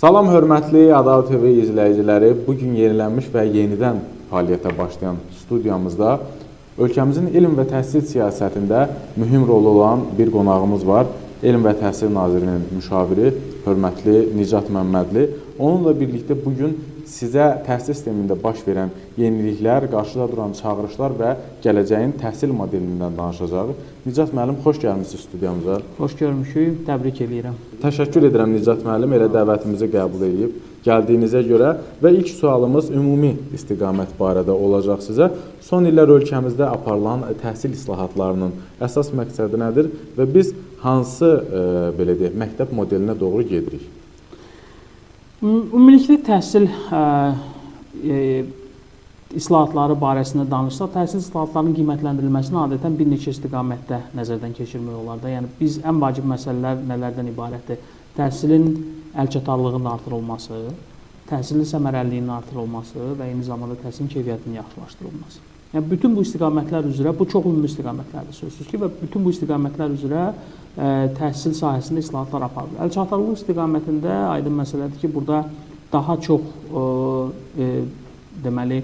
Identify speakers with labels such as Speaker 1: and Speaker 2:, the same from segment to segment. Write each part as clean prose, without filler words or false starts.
Speaker 1: Salam hörmətli Adalı TV izləyiciləri, bugün yenilənmiş və yenidən fəaliyyətə başlayan studiyamızda ölkəmizin elm və təhsil siyasətində mühüm rolu olan bir qonağımız var. Elm və Təhsil Nazirinin müşaviri, hörmətli Nicat Məmmədli. Onunla birlikdə bugün sizə təhsil sistemində baş verən yeniliklər, qarşıda duran çağırışlar və gələcəyin təhsil modelindən danışacağıq. Nicat müəllim, xoş gəlmişsiniz studiyamıza.
Speaker 2: Xoş görmüşük, təbrik edirəm.
Speaker 1: Təşəkkür edirəm Nicat müəllim, elə dəvətimizi qəbul edib gəldiyinizə görə və ilk sualımız ümumi istiqamət barədə olacaq sizə. Son illər ölkəmizdə aparılan təhsil islahatlarının əsas məqsədi nədir və biz hansı belə deyək, məktəb modelinə doğru gedirik?
Speaker 2: Ümumilikdə təhsil islahatları barəsində danışsaq, təhsil islahatlarının qiymətləndirilməsini adətən bir neçə istiqamətdə nəzərdən keçirmək olar da. Yəni biz ən vacib məsələlər nələrdən ibarətdir? Təhsilin əlçatarlığının artırılması, təhsilin səmərəliliyinin artırılması və eyni zamanda təhsilin keyfiyyətinin yaxşılaşdırılması. Yəni bütün bu istiqamətlər üzrə, bu çox ümumi istiqamətlərdir sözsüz ki, və bütün bu istiqamətlər üzrə təhsil sahəsində islahatlar aparılır. Əlçatarlıq istiqamətində aydın məsələdir ki, burada daha çox deməli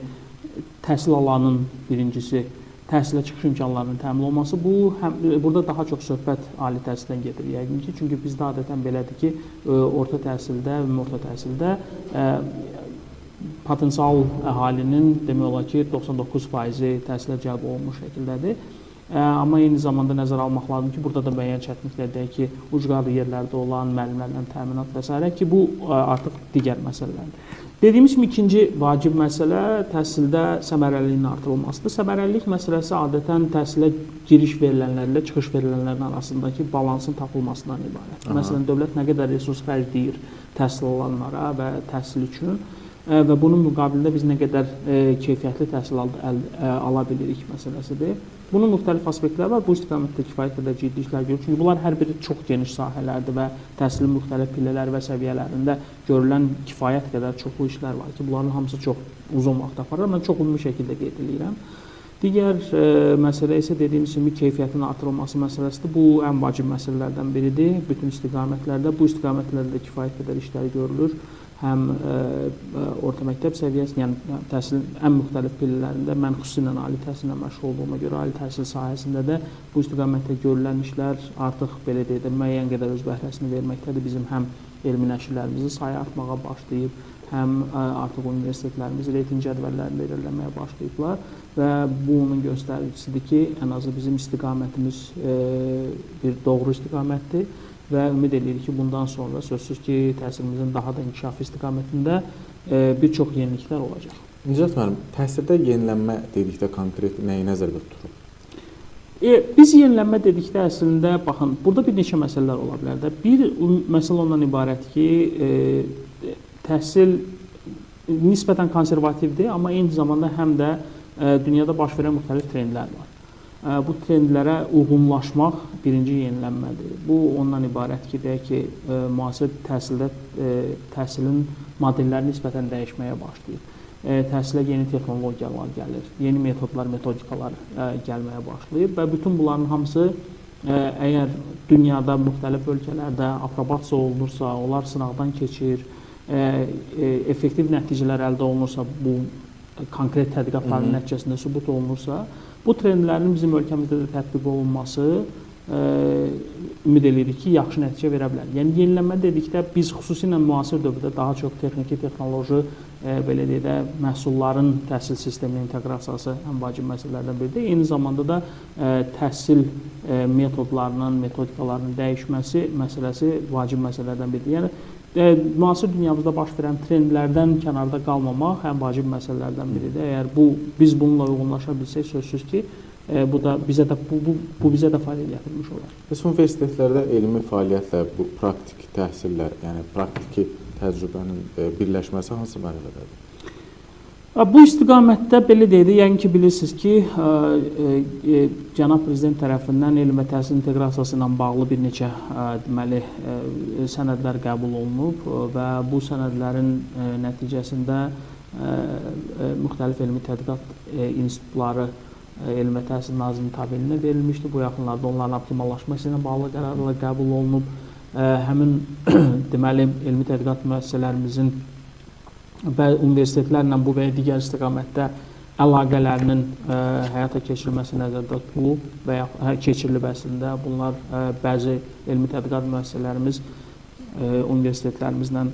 Speaker 2: təhsil alanın birincisi təhsilə çıxış imkanlarının təmin olunması. Burada daha çox söhbət ali təhsildən gedir yəqin ki, çünki bizdə adətən belədir ki, orta təhsildə, ümumi orta təhsildə potensial əhalinin demək olar ki, 99% təhsilə cəlb olunmuş şəkildədir. Amma eyni zamanda nəzərə almaq lazımdır ki, burada da müəyyən çətinliklər deyək ki, ucqarlı yerlərdə olan müəllimlərlə təminat və s. ki, bu artıq digər məsələlərdir. Dediyimiz kimi ikinci vacib məsələ təhsildə səmərəliliyin artırılmasıdır. Səmərəlilik məsələsi adətən təhsilə giriş verilənlərlə çıxış verilənlərin arasındakı balansın tapılmasından ibarətdir. Məsələn, dövlət nə qədər resurs xərcləyir təhsil alanlara və təhsil üçün və bunun müqabilində biz nə qədər keyfiyyətli təhsil ala bilirik məsələsidir. Bunun müxtəlif aspektləri var. Bu istiqamətdə kifayət qədər ciddi işlər görür. Çünki bunlar hər biri çox geniş sahələrdir və təhsilin müxtəlif pillələri və səviyyələrində görülən kifayət qədər çoxlu işlər var ki, bunların hamısı çox uzun vaxt aparır. Mən çox ümumi şəkildə qeyd edirəm. Digər məsələ isə dediyimiz kimi keyfiyyətin artırılması məsələsidir. Bu ən vacib məsələlərdən biridir. Bütün istiqamətlərdə, bu istiqamətlərdə kifayət qədər işlər görülür. Həm orta məktəb səviyyəsində, yəni təhsilin ən müxtəlif pillələrində, mən xüsusilə ali təhsillə məşğul olduğuma görə ali təhsil sahəsində də bu istiqamətdə görülən işlər artıq belə deyək də müəyyən qədər öz bəhrəsini verməkdədir. Bizim həm elmi nəşrlərimizin sayı artmağa başlayıb, həm artıq universitetlərimiz reyting cədvəllərində irəliləməyə başlayıblar və bu onun göstəricisidir ki, ən azı bizim istiqamətimiz bir doğru istiqamətdir. Və ümid edirik ki, bundan sonra sözsüz ki, təhsilimizin daha da inkişafı istiqamətində bir çox yeniliklər olacaq.
Speaker 1: Nicat müəllim, təhsildə yenilənmə dedikdə konkret nəyi nəzərdə tuturuq?
Speaker 2: Biz yenilənmə dedikdə əslində, baxın, burada bir neçə məsələlər ola bilər də. Bir məsələ ondan ibarət ki, təhsil nisbətən konservativdir, amma eyni zamanda həm də dünyada baş verən müxtəlif trendlər var. Bu trendlərə uyğunlaşmaq birinci yenilənmədir. Bu ondan ibarət ki, deyək ki, müasir təhsildə təhsilin modelləri nisbətən dəyişməyə başlayır. Təhsilə yeni texnologiyalar gəlir, yeni metodlar, metodikalar gəlməyə başlayır və bütün bunların hamısı əgər dünyada müxtəlif ölkələrdə aprobasiya olunursa, onlar sınaqdan keçir, effektiv nəticələr əldə olunursa, bu konkret tədqiqatların nəticəsində sübut olunursa, bu trendlərin bizim ölkəmizdə də tətbiq olunması ümid edirik ki, yaxşı nəticə verə bilər. Yəni, yenilənmə dedikdə biz xüsusilə müasir dövrdə daha çox texniki, texnoloji, belə deyək də, məhsulların təhsil sisteminə inteqrasiyası ən vacib məsələlərdən biridir. Eyni zamanda da təhsil metodlarının, metodikalarının dəyişməsi məsələsi vacib məsələlərdən biridir. Yəni, müasir dünyamızda baş verən trendlərdən kənarda qalmamaq ən vacib məsələlərdən biridir. Əgər biz bununla uyğunlaşa bilsək, sözsüz ki, bu bizə də fayda gətirmiş olar.
Speaker 1: Bəs universitetlərdə elmi fəaliyyətlə bu praktik təhsillər, yəni praktiki təcrübənin birləşməsi hansı mərhələdədir?
Speaker 2: Bu istiqamətdə belə deyək, yəni ki, bilirsiniz ki, Cənab Prezident tərəfindən elm və təhsil inteqrasiyası ilə bağlı bir neçə deməli sənədlər qəbul olunub və bu sənədlərin nəticəsində müxtəlif elmi tədqiqat institutları Elm və Təhsil Nazirinin tabeliyinə verilmişdi. Bu yaxınlarda onların optimallaşması ilə bağlı qərarlar qəbul olunub. həmin deməli elmi tədqiqat müəssisələrimizin və universitetlərlə bu və ya digər istiqamətdə əlaqələrinin həyata keçirilməsi nəzərdə tutulub və ya keçirilib əslində. Bunlar bəzi elmi tədqiqat müəssisələrimiz universitetlərimizlə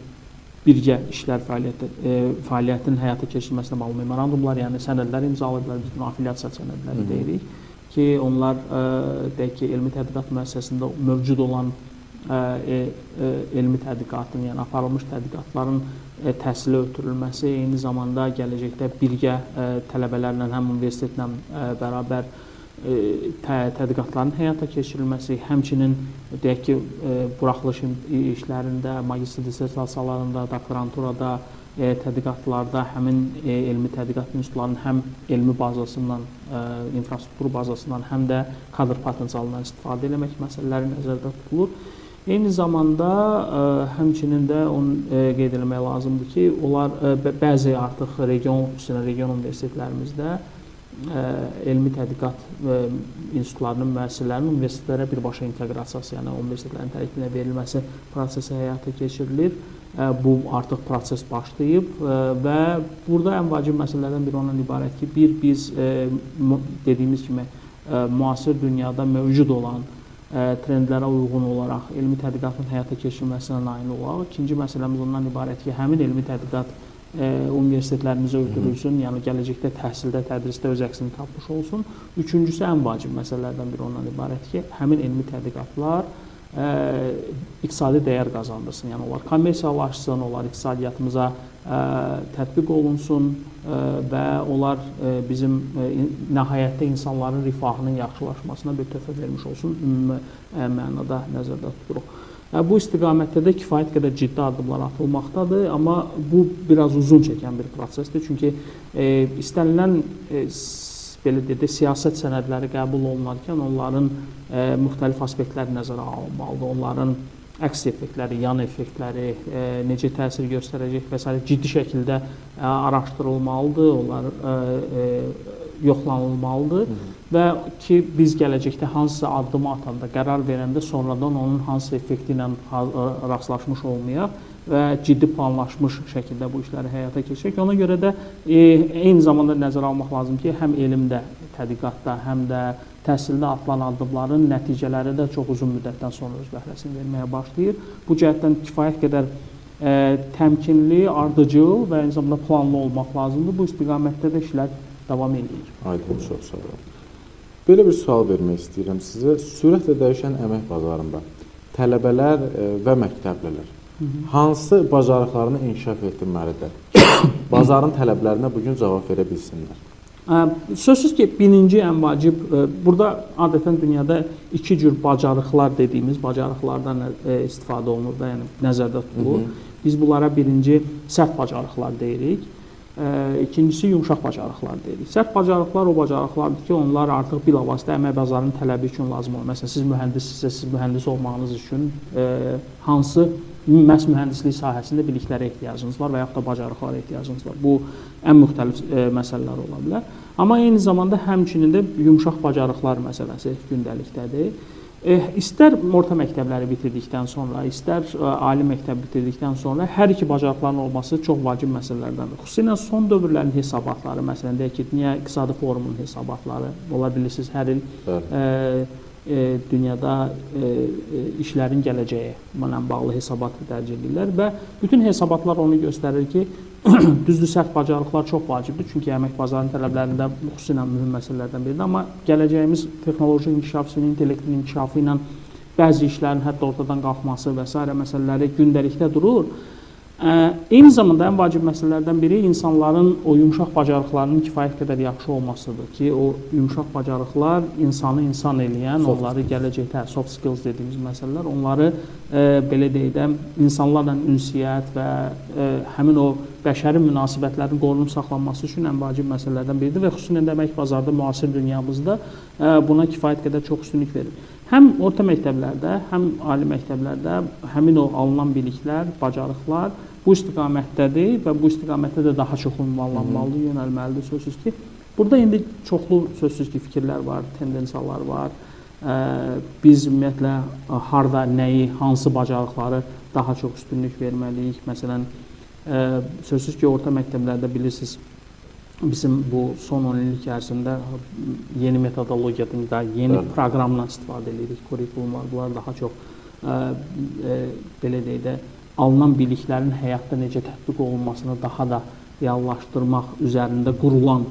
Speaker 2: birgə işlər fəaliyyətin həyata keçirilməsinə bağlı memorandumlar, yəni sənədlər imzalayıblar, biz buna afiliasiya sənədləri deyirik ki, onlar deyək ki, elmi tədqiqat müəssisəsində mövcud olan elmi tədqiqatın, yəni aparılmış tədqiqatların təhsilə ötürülməsi, eyni zamanda gələcəkdə birgə tələbələrlə, həm universitetlə bərabər tədqiqatların həyata keçirilməsi, həmçinin deyək ki, buraxılış işlərində, magistr dissertasiyalarında, doktoranturada, tədqiqatlarda həmin elmi tədqiqat institutlarının həm elmi bazasından, infrastruktur bazasından, həm də kadr potensialından istifadə etmək məsələləri nəzərdə tutulur. Eyni zamanda həmçinin də onu qeyd etmək lazımdır ki, onlar bəzi artıq region universitetlərimizdə elmi tədqiqat institutlarının, müəssisələrinin universitetlərə birbaşa inteqrasiyası, yəni universitetlərin tərəfindən verilməsi prosesi həyata keçirilir. Bu artıq proses başlayıb və burada ən vacib məsələlərdən biri ondan ibarət ki, biz dediyimiz kimi müasir dünyada mövcud olan trendlərə uyğun olaraq elmi tədqiqatın həyata keçirilməsinə nail olaq. İkinci məsələmiz ondan ibarət ki, həmin elmi tədqiqat universitetlərimizə ötürülsün, yəni gələcəkdə təhsildə, tədrisdə öz əksini tapmış olsun. Üçüncüsü, ən vacib məsələlərdən biri ondan ibarət ki, həmin elmi tədqiqatlar iqtisadi dəyər qazandırsın. Yəni onlar kommersiyalaşsın, onlar iqtisadiyyatımıza tətbiq olunsun və onlar bizim nəhayətdə insanların rifahının yaxşılaşmasına bir töhfə vermiş olsun, ümumi mənada nəzərdə tuturuq. Bu istiqamətdə də kifayət qədər ciddi addımlar atılmaqdadır, amma bu biraz uzun çəkən bir prosesdir. Çünki istənilən belə deyək, siyasət sənədləri qəbul olunarkən onların müxtəlif aspektləri nəzərə alınmalıdır. Onların əks effektləri, yan effektləri, necə təsir göstərəcək və s. ciddi şəkildə araşdırılmalıdır, onlar yoxlanılmalıdır və ki, biz gələcəkdə hansısa addımı atanda, qərar verəndə sonradan onun hansı effekti ilə rastlaşmış olmayaq və ciddi planlaşmış şəkildə bu işləri həyata keçirək. Ona görə də eyni zamanda nəzərə almaq lazım ki, həm elmdə, tədqiqatda, həm də təhsildə atılan addımların nəticələri də çox uzun müddətdən sonra öz bəhrəsini verməyə başlayır. Bu cəhətdən kifayət qədər təmkinli, ardıcıl və eyni zamanda planlı olmaq lazımdır. Bu istiqamətdə də işlər davam edir.
Speaker 1: Aydın, çox sağ olun. Belə bir sual vermək istəyirəm sizə. Sürətlə dəyişən əmək bazarında tələbələr və məktəblilər hansı bacarıqlarını inkişaf etdirməlidir? Bazarın tələblərinə bugün cavab verə bilsinlər.
Speaker 2: Sözsüz ki, birinci ən vacib, burada adətən dünyada iki cür bacarıqlar dediyimiz bacarıqlardan istifadə olunur da, yəni nəzərdə tutulur. Biz bunlara birinci sərt bacarıqlar deyirik, ikincisi yumşaq bacarıqlar deyirik. Sərt bacarıqlar o bacarıqlardır ki, onlar artıq bilavasitə əmək bazarının tələbi üçün lazım olur. Məsələn, siz mühəndissizsə, siz mühəndis olmağınız üçün hansı məhz mühəndislik sahəsində biliklərə ehtiyacınız var və yaxud da bacarıqlara ehtiyacınız var. Bu ən müxtəlif məsələlər ola bilər. Amma eyni zamanda həmçinin də yumşaq bacarıqlar məsələsi gündəlikdədir. İstər orta məktəbləri bitirdikdən sonra, istər ali məktəb bitirdikdən sonra hər iki bacarıqların olması çox vacib məsələlərdəndir. Xüsusilə son dövrlərin hesabatları, məsələn deyək ki, Dünya İqtisadi Forumunun hesabatları, ola bilirsiniz, hər il dünyada işlərin gələcəyi ilə bağlı hesabat dərc edirlər və bütün hesabatlar onu göstərir ki, düzdür, sərt bacarıqlar çox vacibdir, çünki əmək bazarının tələblərində xüsusilə mühüm məsələlərdən biridir, amma gələcəyimiz texnoloji inkişaf, süni intellektin inkişafı ilə bəzi işlərin hətta ortadan qalxması və s. məsələləri gündəlikdə durur. Eyni zamanda ən vacib məsələlərdən biri insanların o yumşaq bacarıqlarının kifayət qədər yaxşı olmasıdır ki, o yumşaq bacarıqlar insanı insan eləyən, onları gələcəkdə soft skills dediyimiz məsələlər, onları belə deyək də insanlarla ünsiyyət və həmin o bəşəri münasibətlərin qorunub saxlanması üçün ən vacib məsələlərdən biridir və xüsusilə də əmək bazarda, müasir dünyamızda buna kifayət qədər çox üstünlük verir. Həm orta məktəblərdə, həm ali məktəblərdə həmin o alınan biliklər, bacarıqlar bu istiqamətdədir və bu istiqamətdə də daha çox ünvanlanmalıdır, yönəlməlidir sözsüz ki. Burada indi çoxlu sözsüz ki, fikirlər var, tendensiyalar var. Biz ümumiyyətlə harda nəyi, hansı bacarıqları daha çox üstünlük verməliyik? Məsələn, sözsüz ki, orta məktəblərdə bilirsiniz, bizim bu son 10 illik ərzində yeni metodologiyadan da, yeni proqramdan istifadə edirik, kurikulumlar. Bunlar daha çox, belə deyək də, alınan biliklərin həyatda necə tətbiq olunmasını daha da reallaşdırmaq üzərində qurulan,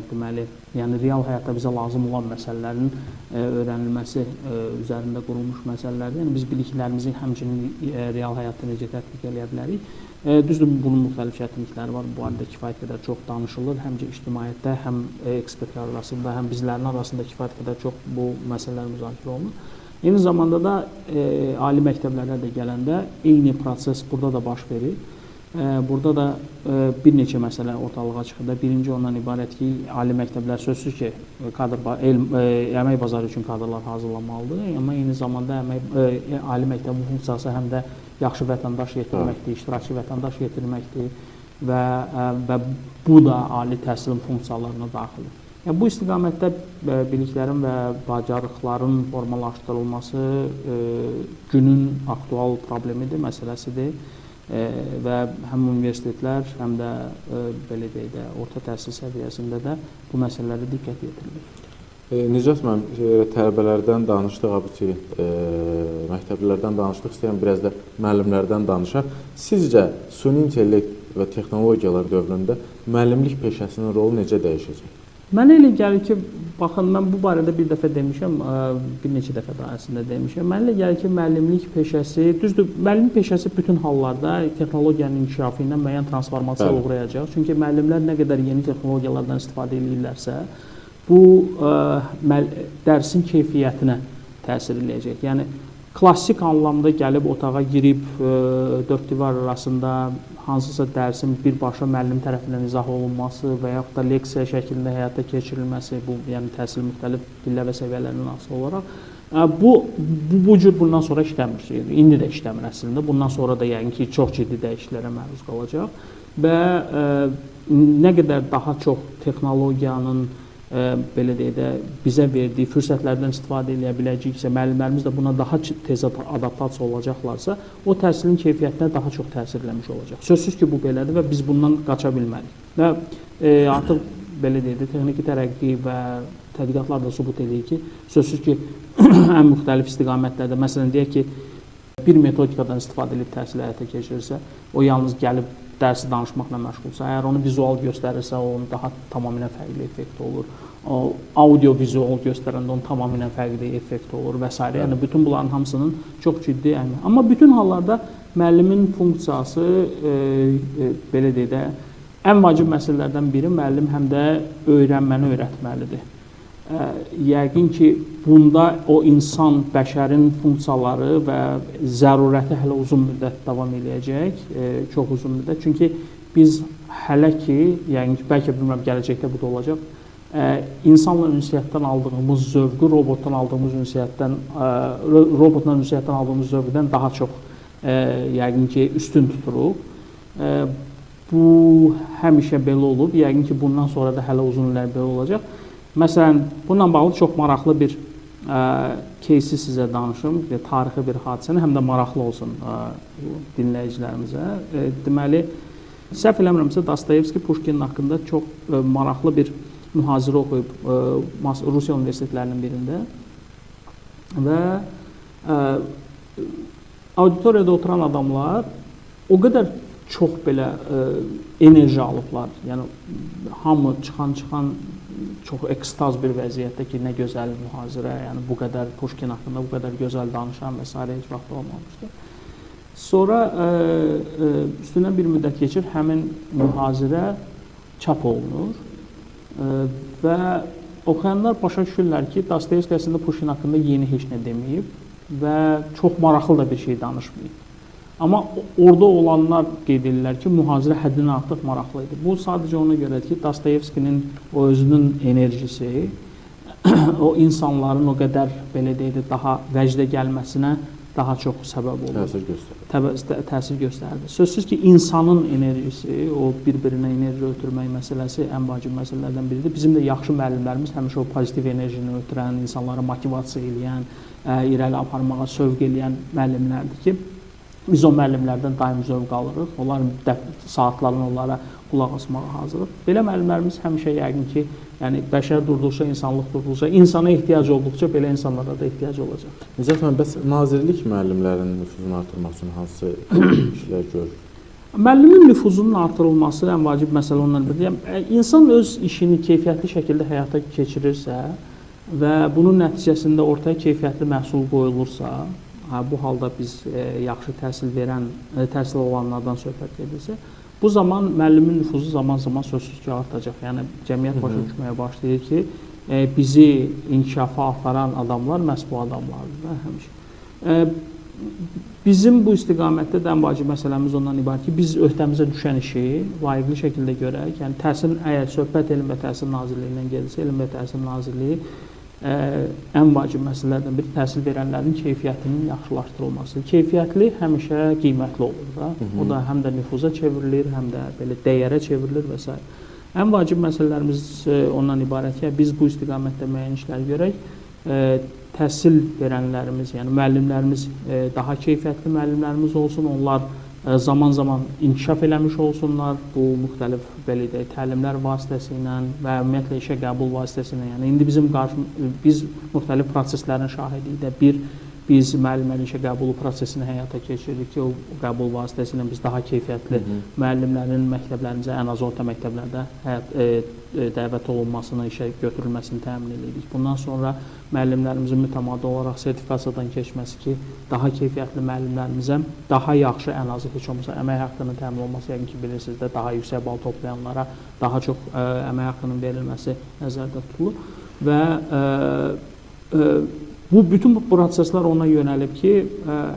Speaker 2: deməli, yəni real həyatda bizə lazım olan məsələlərin öyrənilməsi üzərində qurulmuş məsələlərdir. Yəni biz biliklərimizi həmçinin real həyatda necə tətbiq edə bilərik. Düzdür, bunun müxtəlif çətinlikləri var. Bu barədə kifayət qədər çox danışılır. Həm ictimaiyyətdə, həm ekspertlər arasında, həm bizlərin arasında kifayət qədər çox bu məsələlər müzakirə olunur. Eyni zamanda da ali məktəblərə də gələndə eyni proses burada da baş verir. Burada da bir neçə məsələ ortalığa çıxır. Birinci ondan ibarət ki, ali məktəblər sözsüz ki, əmək bazarı üçün kadrlar hazırlanmalıdır. Amma eyni zamanda ali məktəbin funksiyası həm də yaxşı vətəndaş yetirməkdir, iştirakçı vətəndaş yetirməkdir və bu da ali təhsilin funksiyalarına daxildir. Yəni, bu istiqamətdə biliklərin və bacarıqların formalaşdırılması günün aktual problemidir, məsələsidir. Və həm universitetlər, həm də belə deyək də, orta təhsil səviyyəsində də bu məsələlərə diqqət yetirilir.
Speaker 1: Nicat müəllim, tələbələrdən danışdıq, abituriyent məktəblilərdən danışdıq, istəyirəm biraz da müəllimlərdən danışaq. Sizcə süni intellekt və texnologiyalar dövründə müəllimlik peşəsinin rolu necə dəyişəcək?
Speaker 2: Mənə elə gəlir ki, baxın, mən bu barədə bir dəfə demişəm, bir neçə dəfə daha əslində demişəm. Mənə elə gəlir ki, müəllimlik peşəsi, düzdür, müəllimlik peşəsi bütün hallarda texnologiyanın inkişafı ilə müəyyən transformasiya uğrayacaq. Çünki müəllimlər nə qədər yeni texnologiyalardan istifadə edirlərsə, bu dərsin keyfiyyətinə təsir edəcək. Yəni, klassik anlamda gəlib otağa girib, dörd divar arasında hansısa dərsin birbaşa müəllim tərəfindən izah olunması və yaxud da leksiya şəklində həyata keçirilməsi, bu, yəni təhsil müxtəlif pillə və səviyyələrindən asılı olaraq, bu cür bundan sonra işləmir. İndi də işləmir əslində. Bundan sonra da yəqin ki, çox ciddi dəyişikliklərə məruz qalacaq və nə qədər daha çox texnologiyanın belə deyək də, bizə verdiyi fürsətlərdən istifadə edə biləcəksə, müəllimlərimiz də buna daha tez adaptasiya olacaqlarsa, o təhsilin keyfiyyətinə daha çox təsir eləmiş olacaq. Sözsüz ki, bu belədir və biz bundan qaça bilmərik. Və artıq belə deyək də, texniki tərəqqi və tədqiqatlar da sübut edir ki, sözsüz ki, ən müxtəlif istiqamətlərdə, məsələn, deyək ki, bir metodikadan istifadə edib təhsil həyata keçirirsə, o yalnız gəlib dərsi danışmaqla məşğulsa, əgər onu vizual göstərirsə, onun daha tamamilə fərqli effekt olur. Audio-vizual göstərəndə onun tamamilə fərqli effekt olur və s. Yəni, bütün bunların hamısının çox ciddi əhəmiyyəti. Amma bütün hallarda müəllimin funksiyası, belə deyək də, ən vacib məsələlərdən biri müəllim həm də öyrənməni öyrətməlidir. Yəqin ki, bunda o insan, bəşərin funksiyaları və zərurəti hələ uzun müddət davam edəcək, çox uzun müddət. Çünki biz hələ ki, yəqin ki, bəlkə bilmirəm, gələcəkdə bu da olacaq, insanla ünsiyyətdən aldığımız zövqü robotdan aldığımız ünsiyyətdən zövqdən daha çox yəqin ki, üstün tuturuq. Bu həmişə belə olub, yəqin ki, bundan sonra da hələ uzun illər belə olacaq. Məsələn, bununla bağlı çox maraqlı bir кейsi sizə danışım, tarixi bir hadisəni, həm də maraqlı olsun dinləyicilərimizə. Deməli, səhv eləmirəmsə, Dostoyevski Puşkinin haqqında çox maraqlı bir mühazirə oxuyub Rusiya universitetlərinin birində və auditoriyada oturan adamlar o qədər çox belə enerji alıblar, yəni hamı çıxan çox ekstaz bir vəziyyətdə ki, nə gözəl mühazirə, yəni bu qədər Puşkin haqqında bu qədər gözəl danışan və s. heç vaxt olmamışdır. Sonra üstündən bir müddət keçir, həmin mühazirə çap olunur və oxuyanlar başa düşürlər ki, Dostoyevski əslində Puşkin haqqında yeni heç nə deməyib və çox maraqlı da bir şey danışmayıb. Amma orada olanlar qeyd edirlər ki, mühazirə həddindən artıq maraqlı idi. Bu sadəcə ona görədir ki, Dostoyevskinin o özünün enerjisi, o insanların o qədər belə deyək də daha vəcdə gəlməsinə daha çox səbəb olur. Təsir göstərir. Sözsüz ki, insanın enerjisi, o bir-birinə enerji ötürmək məsələsi ən vacib məsələlərdən biridir. Bizim də yaxşı müəllimlərimiz həmişə o pozitiv enerjini ötürən, insanları motivasiya edən, irəli aparmağa sövq eləyən müəllimlərdir ki, biz o müəllimlərdən daim zövq alırıq. Onlar saatlarını onlara qulaq asmağa hazırıq. Belə müəllimlərimiz həmişə yəqin ki, yəni bəşər durduqca, insanlıq durduqca, insana ehtiyac olduqca belə insanlara da ehtiyac olacaq.
Speaker 1: Nizam müəllim, bəs nazirlik müəllimlərin nüfuzunu artırmaq üçün hansı işlər görür?
Speaker 2: Müəllimin nüfuzunun artırılması ən vacib məsələ ondan biridir. İnsan öz işini keyfiyyətli şəkildə həyata keçirirsə və bunun nəticəsində ortaya keyfiyyətli məhsul qoyulursa, bu halda biz yaxşı təhsil olanlardan söhbət edirsə, bu zaman müəllimin nüfuzu zaman-zaman sözsüz ki, artacaq. Yəni, cəmiyyət başa düşməyə başlayır ki, bizi inkişafa aparan adamlar məhz bu adamlardır həmişə. Bizim bu istiqamətdə də ən vacib məsələmiz ondan ibarət ki, biz öhdəmizə düşən işi layiqli şəkildə görək. Yəni, təhsil, əgər söhbət Elm və Təhsil Nazirliyindən gedirsə, Elm və Təhsil Nazirliyi ən vacib məsələlərdən biri təhsil verənlərin keyfiyyətinin yaxşılaşdırılması. Keyfiyyətli həmişə qiymətli olur da. O da həm də nüfuza çevrilir, həm də belə dəyərə çevrilir və s. Ən vacib məsələlərimiz ondan ibarət ki, biz bu istiqamətdə müəyyən işlər görək. Təhsil verənlərimiz, yəni müəllimlərimiz daha keyfiyyətli müəllimlərimiz olsun, onlar zaman-zaman inkişaf eləmiş olsunlar bu müxtəlif belə deyək, təlimlər vasitəsilə və ümumiyyətlə işə qəbul vasitəsilə. Yəni indi biz müxtəlif proseslərin şahidiyik. Biz müəllimlərin işə qəbulu prosesini həyata keçiririk ki, o qəbul vasitəsilə biz daha keyfiyyətli müəllimlərin məktəblərimizə, ən az orta məktəblərdə dəvət olunmasını, işə götürülməsini təmin edirik. Bundan sonra müəllimlərimizin mütəmadi olaraq sertifikasiyadan keçməsi ki, daha keyfiyyətli müəllimlərimizə daha yaxşı, ən azı heç olmasa əmək haqqının təmin olması, yəqin ki, bilirsiniz də, daha yüksək bal toplayanlara daha çox əmək haqqının verilməsi nəzərdə tutulur və bütün bu proseslər ona yönəlib ki,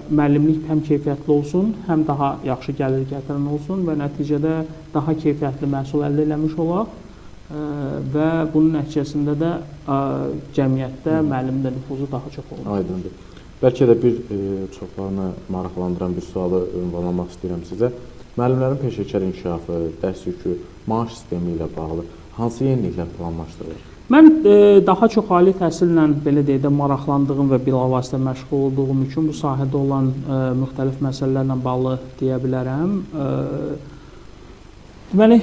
Speaker 2: müəllimlik həm keyfiyyətli olsun, həm daha yaxşı gəlir gətirən olsun və nəticədə daha keyfiyyətli məhsul əldə eləmiş olaq və bunun nəticəsində də cəmiyyətdə müəllimin də nüfuzu daha çox olur.
Speaker 1: Aydındır. Bəlkə də bir çoxlarını maraqlandıran bir sualı ünvanlamaq istəyirəm sizə. Müəllimlərin peşəkar inkişafı, dərs yükü, maaş sistemi ilə bağlı hansı yeniliklər planlaşdırılır?
Speaker 2: Mən daha çox ali təhsillə belə deyək də maraqlandığım və bilavasitə məşğul olduğum üçün bu sahədə olan müxtəlif məsələlərlə bağlı deyə bilərəm. Deməli,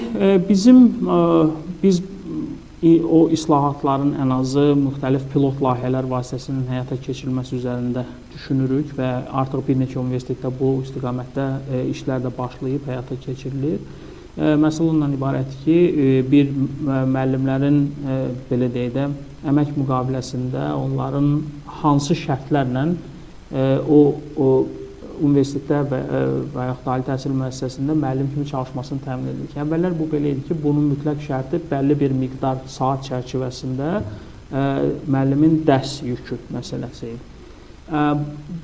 Speaker 2: biz o islahatların ən azı müxtəlif pilot layihələr vasitəsinin həyata keçirilməsi üzərində düşünürük və artıq bir neçə universitetdə bu istiqamətdə işlər də başlayıb həyata keçirilir. Məsələ ondan ibarətdir ki, bir müəllimlərin belə deyək də əmək müqaviləsində onların hansı şərtlərlə o universitetdə və yaxud da ali təhsil müəssisəsində müəllim kimi çalışmasını təmin edilir. Əvvəllər bu belə idi ki, bunun mütləq şərti bəlli bir miqdar saat çərçivəsində müəllimin dərs yükü məsələsi idi.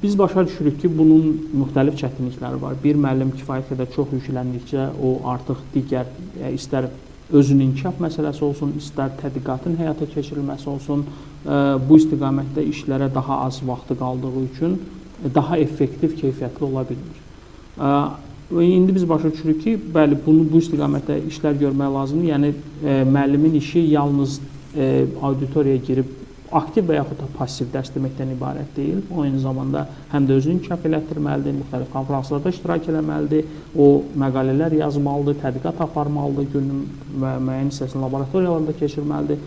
Speaker 2: Biz başa düşürük ki, bunun müxtəlif çətinlikləri var. Bir müəllim kifayət qədər çox yükləndikcə o artıq digər istər özünün inkişaf məsələsi olsun, istər tədqiqatın həyata keçirilməsi olsun, bu istiqamətdə işlərə daha az vaxtı qaldığı üçün daha effektiv, keyfiyyətli ola bilmir. İndi biz başa düşürük ki, bəli, bu istiqamətdə işlər görmək lazımdır. Yəni, müəllimin işi yalnız auditoriyaya girib aktiv və yaxud da pasiv dərs deməkdən ibarət deyil. O, eyni zamanda həm də özünü inkişaf elətdirməlidir, müxtəlif konferanslarda iştirak eləməlidir, o məqalələr yazmalıdır, tədqiqat aparmalıdır, günün müəyyən hissəsini laboratoriyalarda keçirməlidir,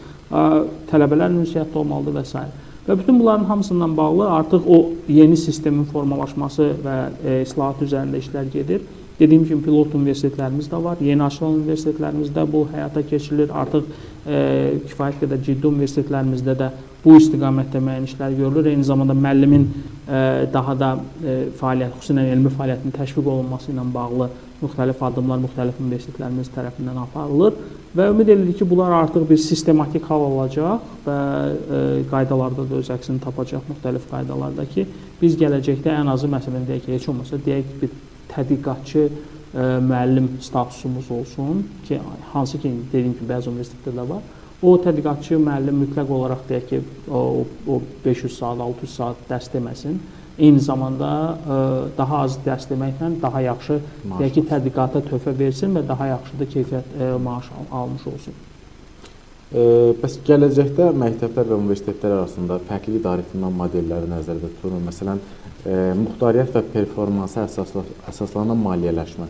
Speaker 2: tələbələr ünsiyyətdə olmalıdır və s. Və bütün bunların hamısından bağlı artıq o yeni sistemin formalaşması və islahat üzərində işlər gedir. Dediyim kimi, pilot universitetlərimiz də var, yeni açılan universitetlərimizdə bu həyata keçirilir. Artıq kifayət qədər ciddi universitetlərimizdə də bu istiqamətdə müəyyən işlər görülür. Eyni zamanda müəllimin daha da fəaliyyət, xüsusən elmi fəaliyyətin təşviq olunması ilə bağlı müxtəlif addımlar müxtəlif universitetlərimiz tərəfindən aparılır və ümid edilir ki, bunlar artıq bir sistematik hal alacaq və qaydalarda da öz əksini tapacaq müxtəlif qaydalarda ki, biz gələcəkdə ən azı məsələn deyək ki, heç olmasa deyək bir tədqiqatçı müəllim statusumuz olsun ki, hansı ki, dediyim ki, bəzi universitetlərdə var. O tədqiqatçı müəllim mütləq olaraq deyək ki, o 500 saat, 600 saat dərs deməsin eyni zamanda daha az dərs deməklə daha yaxşı deyək ki, tədqiqata töhfə versin və daha yaxşı da keyfiyyət maaş almış olsun.
Speaker 1: Bəs gələcəkdə məktəblər və universitetlər arasında fərqli idarəetmə modelləri nəzərdə tutulur. Məsələn, muxtariyyət və performansa əsaslanan maliyyələşmə.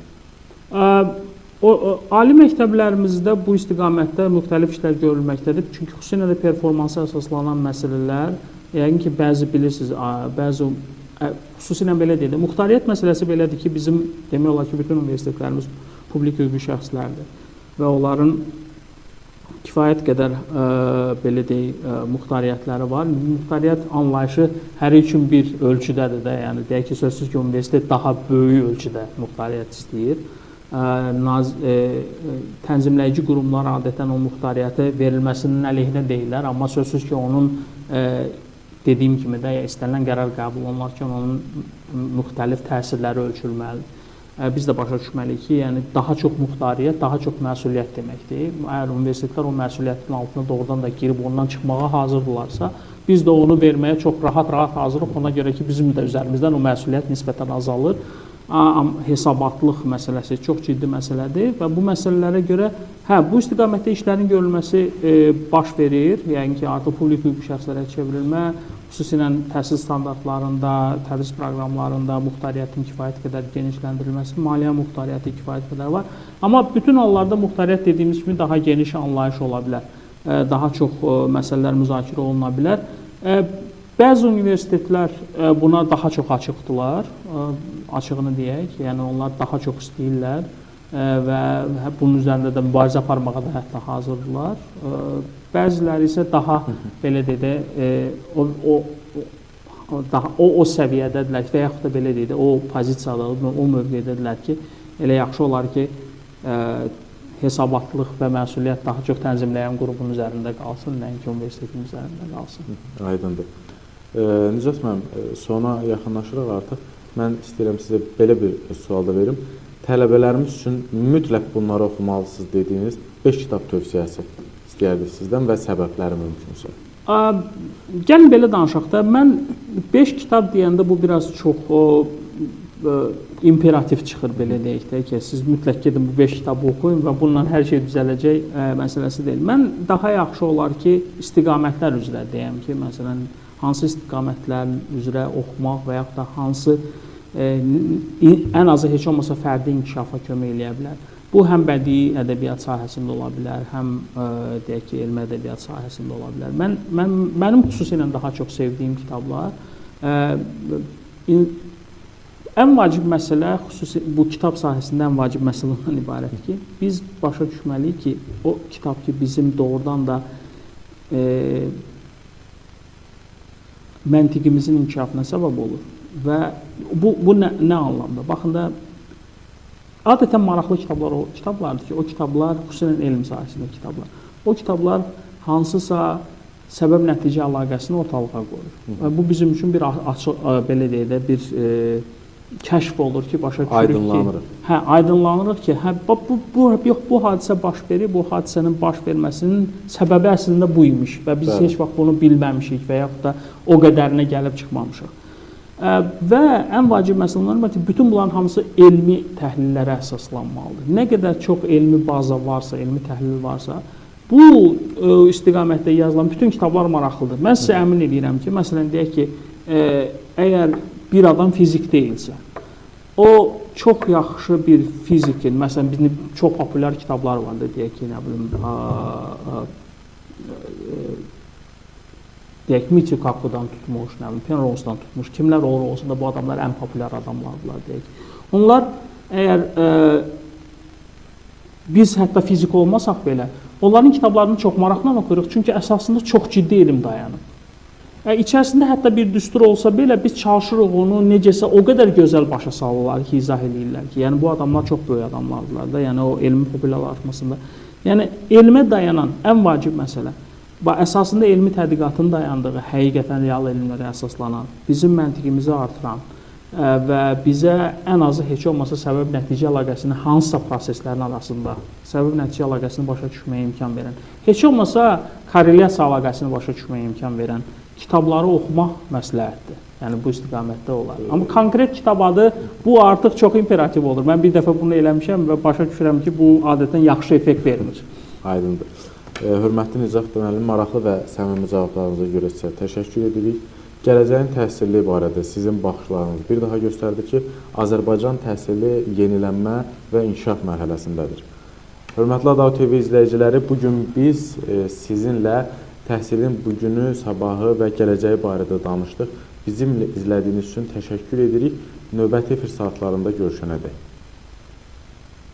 Speaker 2: Ali məktəblərimizdə bu istiqamətdə müxtəlif işlər görülməkdədir. Çünki xüsusilə də performansa əsaslanan məsələlər, yəqin ki, bəzi bilirsiniz, xüsusilə belə deyil. Muxtariyyət məsələsi belədir ki, bizim demək olar ki, bütün universitetlərimiz publik hüquqi şəxslərdir və onların kifayət qədər belə deyək, muxtariyyətləri var. Muxtariyyət anlayışı hər üçün bir ölçüdədir də, yəni deyək ki, sözsüz ki, universitet daha böyük ölçüdə muxtariyyət istəyir. Tənzimləyici qurumlar adətən o muxtariyyəti verilməsinin əleyhinə deyirlər, amma sözsüz ki, onun dediyim kimi də istənilən qərar qəbul olunarkən onun müxtəlif təsirləri ölçülməlidir. Biz də başa düşməliyik ki, yəni daha çox muxtariyyət, daha çox məsuliyyət deməkdir. Əgər universitetlər o məsuliyyətin altına doğrudan da girib ondan çıxmağa hazırdırlarsa, biz də onu verməyə çox rahat hazırıq. Ona görə ki, bizim də üzərimizdən o məsuliyyət nisbətən azalır. Hesabatlıq məsələsi çox ciddi məsələdir və bu məsələlərə görə bu istiqamətdə işlərin görülməsi baş verir. Yəni ki, artıq publik hüquqi şəxslərə çevrilmə, xüsusilə təhsil standartlarında, tədris proqramlarında muxtariyyətin kifayət qədər genişləndirilməsi, maliyyə muxtariyyəti kifayət qədər var. Amma bütün hallarda muxtariyyət dediyimiz kimi daha geniş anlayış ola bilər. Daha çox məsələlər müzakirə oluna bilər. Bəzi universitetlər buna daha çox açıqdırlar, açığını deyək, yəni onlar daha çox istəyirlər və bunun üzərində də mübarizə aparmağa da hətta hazırdırlar. Bəziləri isə daha belə deyək, o səviyyədədirlər və yaxud da belə deyək, o pozisiyadadır, o mövqedədirlər ki, elə yaxşı olar ki, hesabatlıq və məsuliyyət daha çox tənzimləyən qrupunun üzərində qalsın, nəinki universitetin üzərində qalsın.
Speaker 1: Aydındır. Nicat müəllim, sona yaxınlaşırıq artıq. Mən istəyirəm sizə belə bir sual da verim. Tələbələrimiz üçün mütləq bunları oxumalısınız dediyiniz 5 kitab tövsiyəsi istəyərdik sizdən və səbəbləri mümkünsə.
Speaker 2: Gəlin belə danışaq da, mən 5 kitab deyəndə bu biraz çox imperativ çıxır, belə deyək də ki, siz mütləq gedin bu 5 kitabı oxuyun və bununla hər şey düzələcək məsələsi deyil. Mən daha yaxşı olar ki, istiqamətlər üzrə deyəm ki, məsələn, hansı istiqamətlər üzrə oxumaq və yaxud da hansı ən azı heç olmasa fərdi inkişafa kömək eləyə bilər. Bu həm bədii ədəbiyyat sahəsində ola bilər, həm deyək ki, elmi ədəbiyyat sahəsində ola bilər. Mənim xüsusilə daha çox sevdiyim kitablar ən vacib məsələ, xüsusi bu kitab sahəsində ən vacib məsələ ondan ibarətdir ki, biz başa düşməliyik ki, o kitab ki, bizim doğrudan da məntiqimizin inkişafına səbəb olur. Və bu nə anlamda? Baxın da, adətən maraqlı kitablar o kitablardır ki, o kitablar xüsusilə elm sahəsində kitablar. O kitablar hansısa səbəb-nəticə əlaqəsini ortalığa qoyur. Və bu bizim üçün bir belə deyək də bir kəşf olur ki, başa düşürük ki, aydınlanırıq ki, bu hadisə baş verir, bu hadisənin baş verməsinin səbəbi əslində bu imiş və biz heç vaxt bunu bilməmişik və yaxud da o qədərinə gəlib çıxmamışıq. Və ən vacib məsələlər ki, bütün bunların hamısı elmi təhlillərə əsaslanmalıdır. Nə qədər çox elmi baza varsa, elmi təhlil varsa, bu istiqamətdə yazılan bütün kitablar maraqlıdır. Mən sizə əmin edirəm ki, məsələn, deyək ki, əgər bir adam fizik deyilsə, o çox yaxşı bir fizikin, məsələn, bizim çox populyar kitablar var da, deyək ki, nə bilim, deyək, Michio Kaku'dan tutmuş, nə bilim, Penrose'dan tutmuş, kimlər olur olsa da bu adamlar ən populyar adamlardılar, deyək. Onlar, əgər biz hətta fizik olmasaq belə, onların kitablarını çox maraqla oxuyuruq, çünki əsasında çox ciddi elm dayanır. İçərisində hətta bir düstur olsa belə, biz çalışırıq onu necəsə o qədər gözəl başa salırlar ki, izah edirlər ki, yəni bu adamlar çox böyük adamlardılar da, yəni o elmin populyarlaşmasında. Yəni, elmə dayanan ən vacib məsələ, əsasında elmi tədqiqatın dayandığı, həqiqətən real elmlərə əsaslanan, bizim məntiqimizi artıran və bizə ən azı heç olmasa səbəb-nəticə əlaqəsini hansısa proseslərin arasında, səbəb-nəticə əlaqəsini başa düşməyə imkan verən, heç olmasa korrelyasiya əlaqəsini başa düşməyə imkan verən kitabları oxumaq məsləhətdir. Yəni bu istiqamətdə olar. Amma konkret kitab adı bu artıq çox imperativ olur. Mən bir dəfə bunu eləmişəm və başa düşürəm ki, bu adətən yaxşı effekt vermir.
Speaker 1: Aydındır. Hörmətli Nicatov müəllim, maraqlı və səmimi cavablarınıza görə sizə təşəkkür edirik. Gələcəyin təhsili barədə sizin baxışlarınız bir daha göstərdi ki, Azərbaycan təhsili yenilənmə və inkişaf mərhələsindədir. Hörmətli Adav TV izləyiciləri, bugün biz sizinlə təhsilin bugünü, sabahı və gələcəyi barədə danışdıq. Bizimlə izlədiyiniz üçün təşəkkür edirik. Növbəti efir saatlarında görüşənədək.